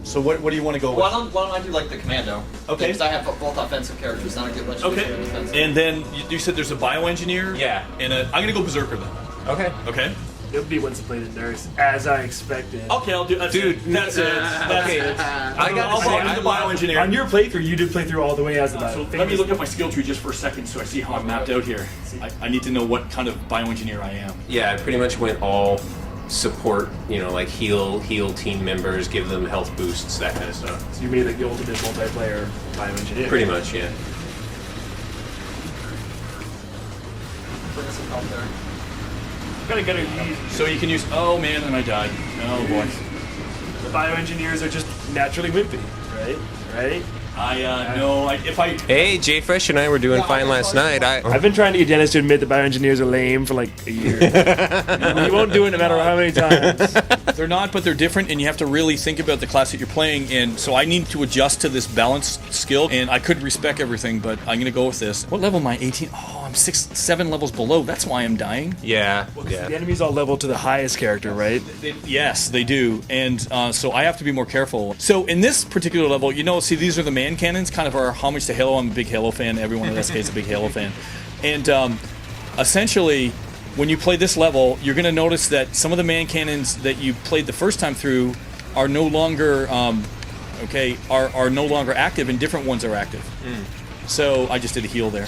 So what do you want to go with? Why don't I do like the commando? Okay. Because I have both offensive characters, not a good much defensive. And then you said there's a bioengineer? Yeah. And I'm going to go berserker then. Okay. Okay. It'll be once played in nurse, as I expected. Okay, I'll do. That's it. That's it. I I'll do the bioengineer. On your playthrough, you did play through all the way as the So let me look at my skill tree just for a second, so I see how I'm mapped out here. I need to know what kind of bioengineer I am. Yeah, I pretty much went all support, like heal team members, give them health boosts, that kind of stuff. So you made like the ultimate multiplayer bioengineer. Pretty much, yeah. Bring some help there. Gotta get it. So you can use. Oh man, and I died. Oh boy. The bioengineers are just naturally wimpy, right? Right? Hey, Jay Fresh and I were doing fine last night. I've been trying to get Dennis to admit the bioengineers are lame for like a year. He won't do it no matter how many times. They're not, but they're different, and you have to really think about the class that you're playing. And so I need to adjust to this balanced skill. And I could respec everything, but I'm gonna go with this. What level am I? 18. Oh, I'm 7 levels below. That's why I'm dying. Yeah. The enemies all level to the highest character, right? Yes, they do, and so I have to be more careful. So in this particular level, see, these are the man cannons, kind of our homage to Halo. I'm a big Halo fan. Everyone in SK is a big Halo fan, and essentially, when you play this level, you're going to notice that some of the man cannons that you played the first time through are no longer are no longer active, and different ones are active. So I just did a heal there.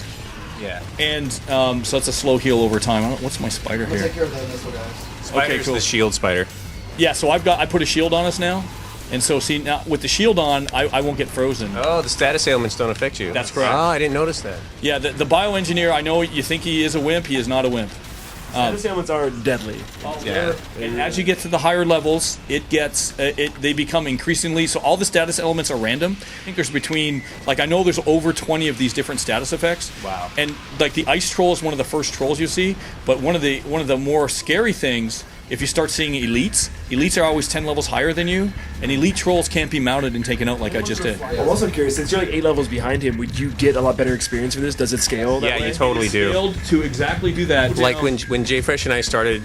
Yeah. And so it's a slow heal over time. What's my spider We'll here? take care of the missile guys. Spider's the shield spider. Yeah, so I put a shield on us now, and so see now with the shield on, I won't get frozen. Oh, the status ailments don't affect you. That's correct. Oh, I didn't notice that. Yeah, the bioengineer, I know you think he is a wimp, he is not a wimp. Status ailments are deadly. Yeah. And as you get to the higher levels, they become increasingly, so all the status elements are random. I think there's I know there's over 20 of these different status effects. Wow. And like the ice troll is one of the first trolls you see, but one of the more scary things, if you start seeing elites are always 10 levels higher than you, and elite trolls can't be mounted and taken out like I just did. I'm also curious, since you're like 8 levels behind him, would you get a lot better experience for this? Does it scale? Yeah, you totally do. Scaled to exactly do that. Like when Jay Fresh and I started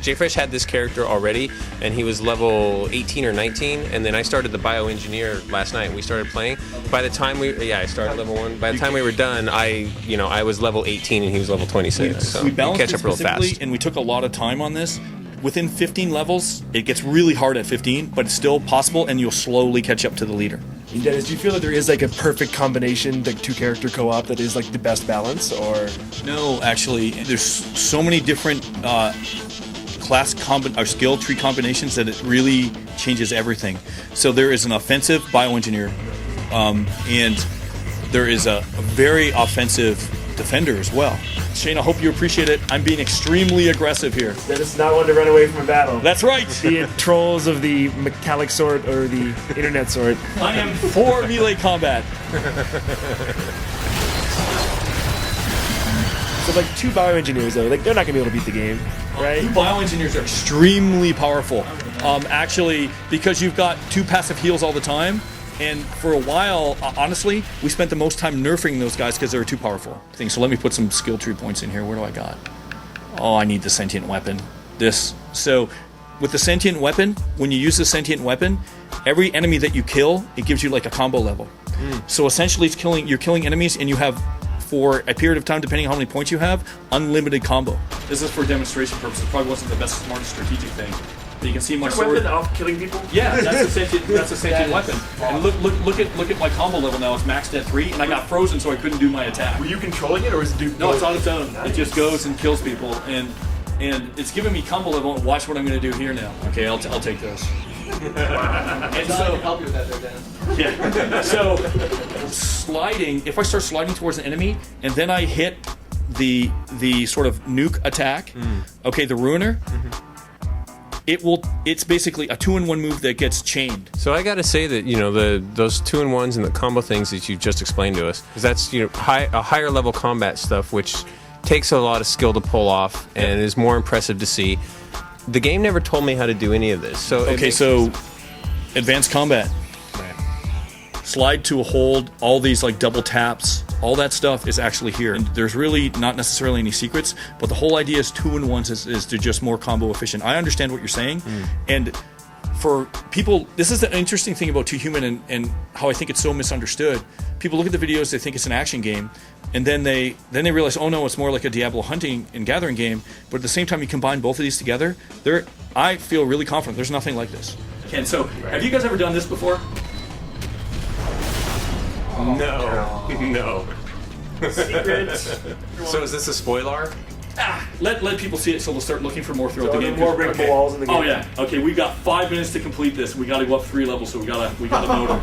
Jay Fresh had this character already, and he was level 18 or 19, and then I started the bioengineer last night. We started playing. By the time I started level 1. By the time we were done, I was level 18 and he was level 26. So we you balanced catch it up real specifically, fast. and we took a lot of time on this. Within 15 levels, it gets really hard at 15, but it's still possible, and you'll slowly catch up to the leader. Dennis, do you feel that there is like a perfect combination, like 2-character co-op, that is like the best balance, or? No, actually, there's so many different skill tree combinations that it really changes everything. So there is an offensive bioengineer, and there is a very offensive defender as well. Shane, I hope you appreciate it. I'm being extremely aggressive here. Dennis is not one to run away from a battle. That's right. Be it trolls of the metallic sort or the internet sort. I am for melee combat. So like 2 bioengineers though, like they're not gonna be able to beat the game, right? Bioengineers are extremely powerful. Actually, because you've got 2 passive heals all the time. And for a while, honestly, we spent the most time nerfing those guys because they were too powerful. So let me put some skill tree points in here. Where do I got? Oh, I need the sentient weapon. So with the sentient weapon, when you use the sentient weapon, every enemy that you kill, it gives you like a combo level. So essentially, you're killing enemies, and you have, for a period of time, depending on how many points you have, unlimited combo. This is for demonstration purposes. It probably wasn't the best, smartest strategic thing. But you can see my sword. Weapon of killing people? Yeah, that's a sentient weapon. And look at my combo level now. It's maxed at 3, and I got frozen, so I couldn't do my attack. Were you controlling it, or is it No, it's on its own. Nice. It just goes and kills people, and it's giving me combo level. Watch what I'm going to do here now. Okay, I'll take this. And so I can help you with that there, Dennis. Yeah. So sliding. If I start sliding towards an enemy, and then I hit the sort of nuke attack. Okay, the ruiner. It's basically a 2-in-1 move that gets chained. So I gotta say that those 2-in-1s and the combo things that you just explained to us, because that's a higher level combat stuff, which takes a lot of skill to pull off and is more impressive to see. The game never told me how to do any of this. So advanced combat. Slide to a hold, all these like double taps, all that stuff is actually here. And there's really not necessarily any secrets, but the whole idea is 2-in-1s is to just more combo efficient. I understand what you're saying, and for people, this is the interesting thing about Too Human and how I think it's so misunderstood. People look at the videos, they think it's an action game, and then they realize, oh no, it's more like a Diablo hunting and gathering game. But at the same time, you combine both of these together, I feel really confident there's nothing like this. Ken, so have you guys ever done this before? No. Secret. So is this a spoiler? Let people see it, so they'll start looking for more throughout the game. More breakable walls in the game. Oh yeah. Okay, we got 5 minutes to complete this. We got to go up 3 levels, so we got to motor.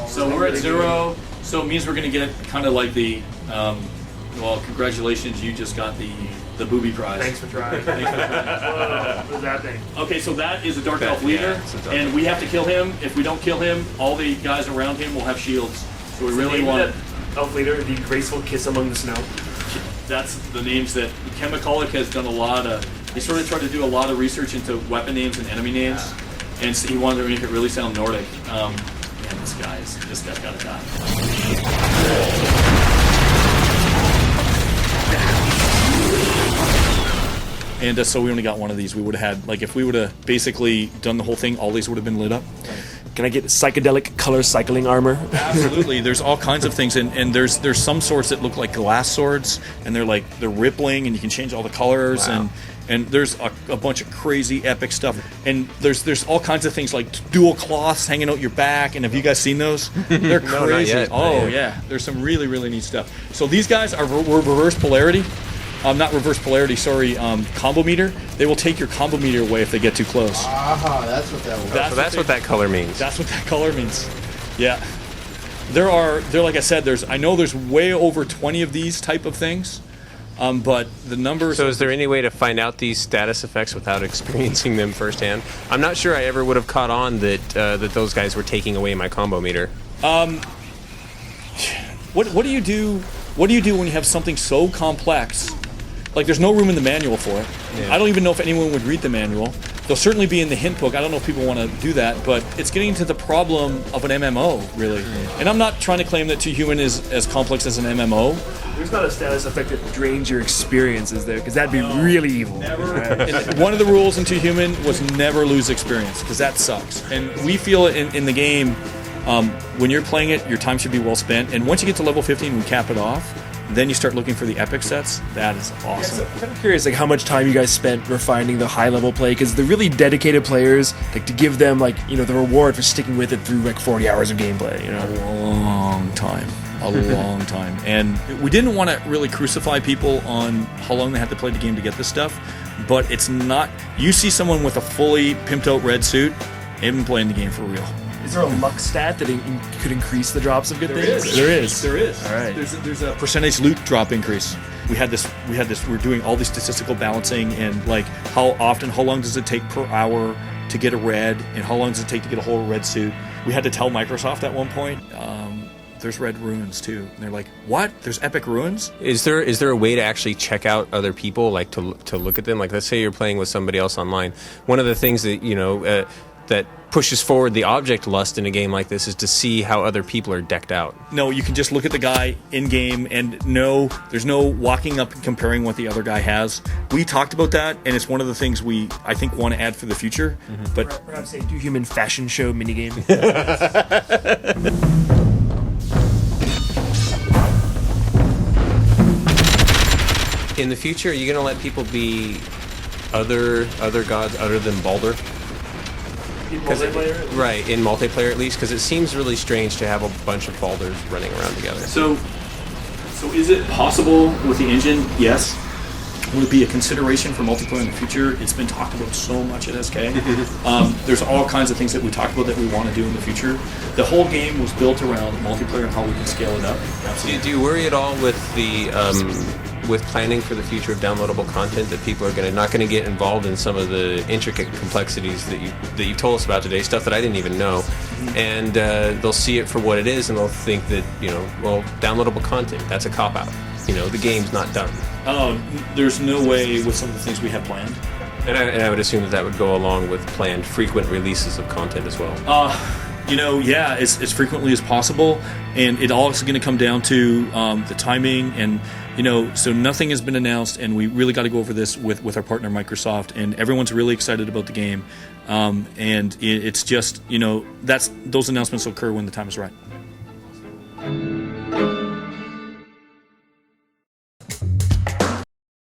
So we're at 0. So it means we're going to get kind of like the. Well, congratulations! You just got the booby prize. Thanks for trying. What is that thing? Okay, so that is a Dark Elf leader, and we have to kill him. If we don't kill him, all the guys around him will have shields. So we really want Elf leader, the graceful kiss among the snow. That's the names that Chemicalic has done a lot of. He sort of tried to do a lot of research into weapon names and enemy names, and so he wanted to make it really sound Nordic. Man, this guy's got to die. And so we only got one of these. We would have had, like, if we would have basically done the whole thing, all these would have been lit up. Can I get psychedelic color cycling armor? Absolutely. There's all kinds of things, and there's some swords that look like glass swords, and they're rippling, and you can change all the colors, and there's a bunch of crazy epic stuff, and there's all kinds of things like dual cloths hanging out your back. And have you guys seen those? They're crazy. No, not yet. Oh yeah, there's some really really neat stuff. So these guys are reverse polarity. Not reverse polarity, sorry, combo meter. They will take your combo meter away if they get too close. Aha, that's what that was. That's what that color means. That's what that color means. Yeah. There like I said, I know there's way over 20 of these type of things, but the numbers... So is there any way to find out these status effects without experiencing them firsthand? I'm not sure I ever would have caught on that those guys were taking away my combo meter. What do you do? What do you do when you have something so complex? Like, there's no room in the manual for it. Yeah. I don't even know if anyone would read the manual. They'll certainly be in the hint book. I don't know if people want to do that, but it's getting to the problem of an MMO, really. And I'm not trying to claim that Too Human is as complex as an MMO. There's not a status effect that drains your experiences there, because that'd be really evil. Never. And one of the rules in Too Human was never lose experience, because that sucks. And we feel it in the game. When you're playing it, your time should be well spent. And once you get to level 15, we cap it off. Then you start looking for the epic sets. That is awesome. Yeah, so I'm curious, like, how much time you guys spent refining the high level play, because the really dedicated players, like, to give them, like, the reward for sticking with it through like 40 hours of gameplay. A long time. And we didn't want to really crucify people on how long they had to play the game to get this stuff, but it's not. You see someone with a fully pimped out red suit, they've been playing the game for real. Is there a luck stat that could increase the drops of good things? There is. All right. There's a percentage loot drop increase. We're doing all these statistical balancing, and like how long does it take per hour to get a red, and how long does it take to get a whole red suit. We had to tell Microsoft at one point, there's red runes too. And they're like, what? There's epic runes? Is there a way to actually check out other people, like to look at them? Like, let's say you're playing with somebody else online. One of the things that, that pushes forward the object lust in a game like this is to see how other people are decked out. No, you can just look at the guy in game, and there's no walking up and comparing what the other guy has. We talked about that, and it's one of the things I think want to add for the future. Mm-hmm. But perhaps a Too Human fashion show minigame. In the future, are you going to let people be other gods other than Baldur? In multiplayer? Right, in multiplayer at least, because it seems really strange to have a bunch of Baldurs running around together. So is it possible with the engine? Yes. Will it be a consideration for multiplayer in the future? It's been talked about so much at SK. There's all kinds of things that we talked about that we want to do in the future. The whole game was built around multiplayer and how we can scale it up. Absolutely. Do you worry at all with the with planning for the future of downloadable content that people are not going to get involved in some of the intricate complexities that you told us about today, stuff that I didn't even know, and they'll see it for what it is, and they'll think that downloadable content, that's a cop out. The game's not done. Oh, there's no way with some of the things we have planned. And I would assume that would go along with planned frequent releases of content as well. Yeah, as frequently as possible, and it all is going to come down to the timing and So nothing has been announced, and we really got to go over this with our partner Microsoft, and everyone's really excited about the game. And it's just, those announcements will occur when the time is right.